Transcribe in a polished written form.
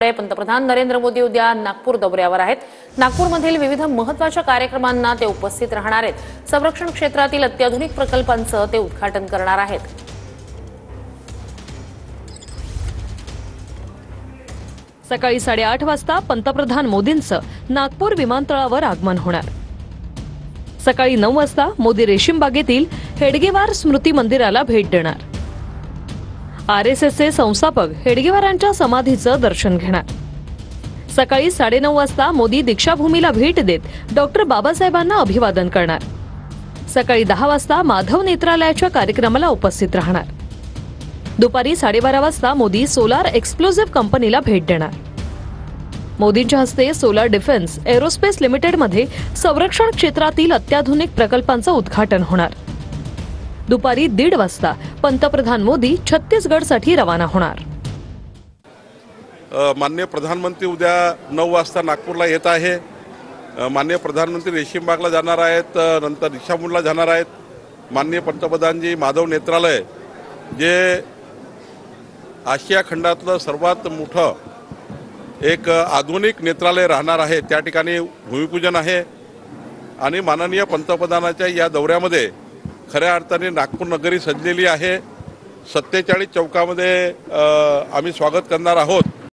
पंतप्रधान नरेंद्र मोदी उद्या नागपूर दौऱ्यावर आहेत। नागपूरमधील विविध महत्त्वाच्या कार्यक्रमांना ते उपस्थित राहणार आहेत। संरक्षण क्षेत्रातील अत्याधुनिक प्रकल्पांचं ते उद्घाटन करणार आहेत। सकाळी 8:30 वाजता पंतप्रधान मोदींचं नागपूर विमानतळावर आगमन होणार। सकाळी 9 वाजता मोदी रेशीमबागेतील हेडगेवार स्मृती मंदिराला भेट देणार। आरएसएसचे संस्थापक हेडगेवारांच्या समाधीचं दर्शन घेणार। सकाळी 9:30 वाजता मोदी दीक्षाभूमीला भेट देत डॉक्टर बाबासाहेबांना अभिवादन करणार। सकाळी 10 वाजता माधव नेत्रालयाच्या कार्यक्रमाला उपस्थित राहणार। दुपारी 12:30 वाजता मोदी सोलार एक्सप्लोसिव्ह कंपनीला भेट देणार। मोदींच्या हस्ते सोलार डिफेन्स एरोस्पेस लिमिटेडमध्ये संरक्षण क्षेत्रातील अत्याधुनिक प्रकल्पांचं उद्घाटन होणार। दुपारी 1:30 वाजता पंतप्रधान मोदी छत्तीसगडसाठी रवाना होणार। माननीय प्रधानमंत्री उद्या 9 वाजता नागपूरला येत आहे। माननीय प्रधानमंत्री रेशीमबागला जाणार आहेत, नंतर दीक्षाभूमीला जाणार आहेत। माननीय पंतप्रधानजी माधव नेत्रालय जे आशिया खंडातलं सर्वात मोठं एक आधुनिक नेत्रालय राहणार आहे, त्या ठिकाणी भूमिपूजन आहे। आणि माननीय पंतप्रधानाच्या या दौऱ्यामध्ये खऱ्या अर्थाने नागपूर नगरी सजलेली आहे। 47 चौकामध्ये आम्ही स्वागत करणार आहोत।